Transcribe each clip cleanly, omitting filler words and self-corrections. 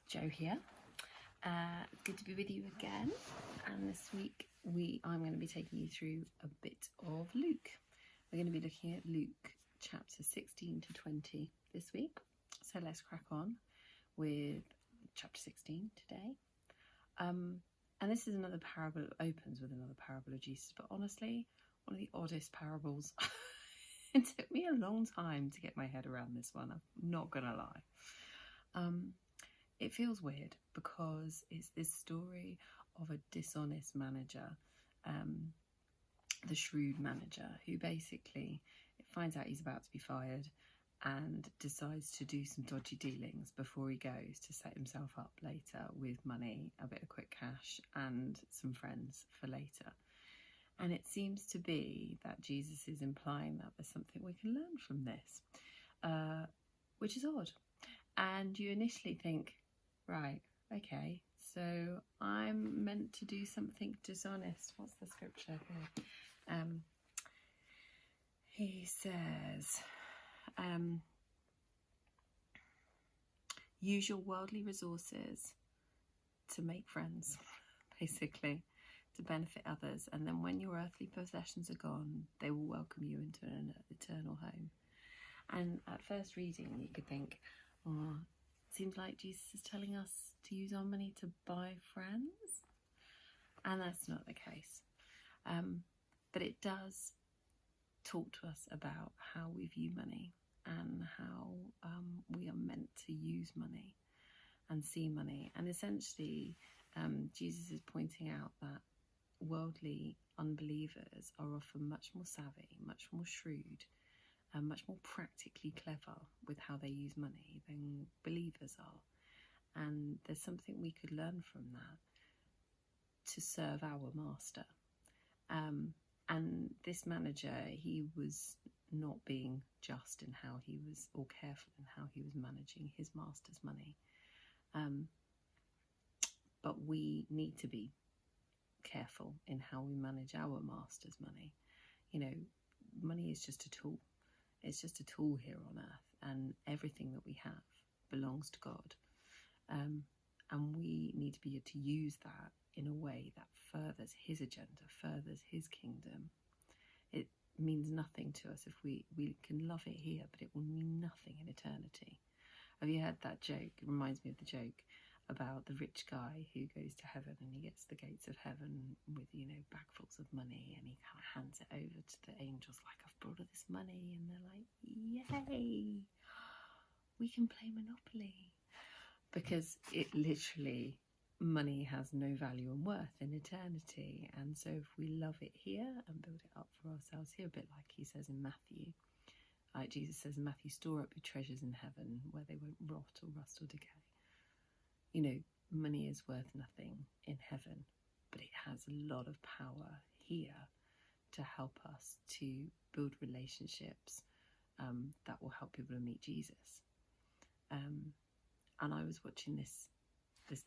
Jo here. It's good to be with you again. And this week I'm going to be taking you through a bit of Luke. We're going to be looking at Luke chapter 16 to 20 this week. So let's crack on with chapter 16 today. And this is another parable. It opens with another parable of Jesus, but honestly, one of the oddest parables. It took me a long time to get my head around this one. I'm not going to lie. It feels weird because it's this story of a dishonest manager, the shrewd manager, who basically finds out he's about to be fired and decides to do some dodgy dealings before he goes to set himself up later with money, a bit of quick cash and some friends for later. And it seems to be that Jesus is implying that there's something we can learn from this, which is odd. And you initially think, right, okay, so I'm meant to do something dishonest. What's the scripture here? He says, use your worldly resources to make friends, basically, to benefit others. And then when your earthly possessions are gone, they will welcome you into an eternal home. And at first reading, you could think, oh, seems like Jesus is telling us to use our money to buy friends. And that's not the case. But it does talk to us about how we view money and how we are meant to use money and see money. And essentially, Jesus is pointing out that worldly unbelievers are often much more savvy, much more shrewd, and much more practically clever with how they use money than believers are. And there's something we could learn from that to serve our master. And this manager, he was not being just in how he was, or careful in how he was managing his master's money. But we need to be careful in how we manage our master's money. You know, money is just a tool. It's just a tool here on earth, and everything that we have belongs to God. And we need to be able to use that in a way that furthers his agenda, furthers his kingdom. It means nothing to us if we can love it here, but it will mean nothing in eternity. Have you heard that joke? It reminds me of the joke about the rich guy who goes to heaven and he gets the gates of heaven with, bagfuls of money, and he kind of hands it over to the angels like, I've brought all this money, and they're like, yay, we can play Monopoly. Because it literally, money has no value and worth in eternity. And so if we love it here and build it up for ourselves here, a bit like he says in Matthew, like Jesus says in Matthew, store up your treasures in heaven where they won't rot or rust or decay. Money is worth nothing in heaven, but it has a lot of power here to help us to build relationships that will help people to meet Jesus. And I was watching this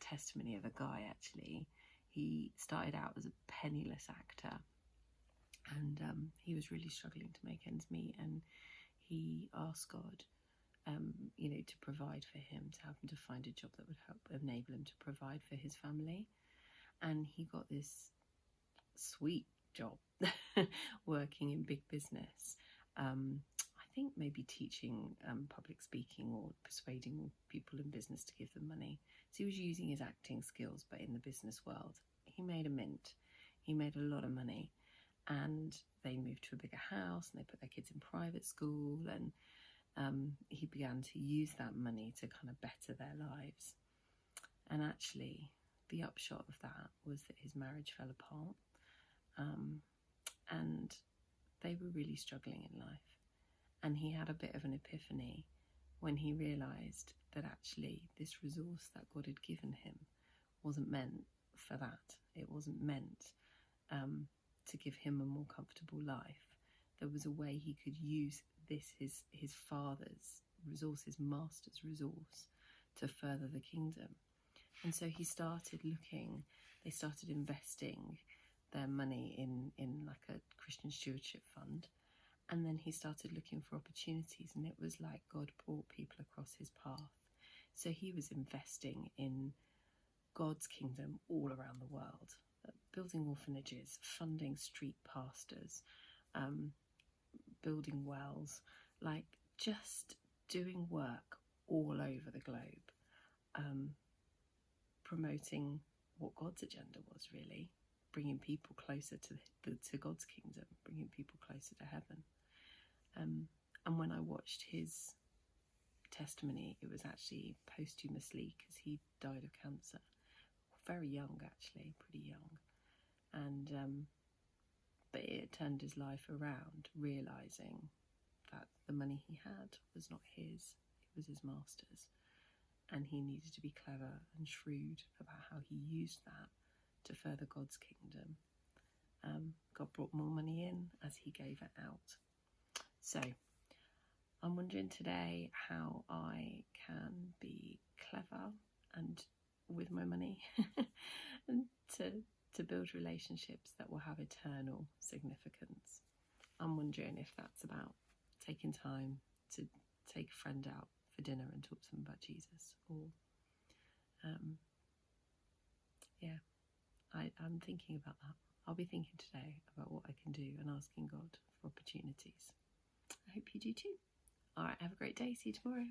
testimony of a guy, actually. He started out as a penniless actor, and he was really struggling to make ends meet, and he asked God to provide for him, to help him to find a job that would help enable him to provide for his family. And he got this sweet job working in big business. I think maybe teaching public speaking or persuading people in business to give them money. So he was using his acting skills, but in the business world. He made a mint. He made a lot of money. And they moved to a bigger house, and they put their kids in private school, and he began to use that money to kind of better their lives. And actually, the upshot of that was that his marriage fell apart, and they were really struggling in life. And he had a bit of an epiphany when he realised that actually this resource that God had given him wasn't meant for that. It wasn't meant to give him a more comfortable life. There was a way he could use this, his father's resource, his master's resource, to further the kingdom. And so he started looking, they started investing their money in like a Christian stewardship fund. And then he started looking for opportunities, and it was like God brought people across his path. So he was investing in God's kingdom all around the world, building orphanages, funding street pastors, building wells, like just doing work all over the globe, promoting what God's agenda was, really, bringing people closer to God's kingdom, bringing people closer to heaven. And when I watched his testimony, it was actually posthumously, because he died of cancer, very young, actually, pretty young. And but it turned his life around, realising that the money he had was not his, it was his master's. And he needed to be clever and shrewd about how he used that to further God's kingdom. God brought more money in as he gave it out. So I'm wondering today how I can be clever and with my money and to build relationships that will have eternal significance. I'm wondering if that's about taking time to take a friend out for dinner and talk to them about Jesus, or I'm thinking about that. I'll be thinking today about what I can do and asking God for opportunities. I hope you do too. All right, have a great day. See you tomorrow.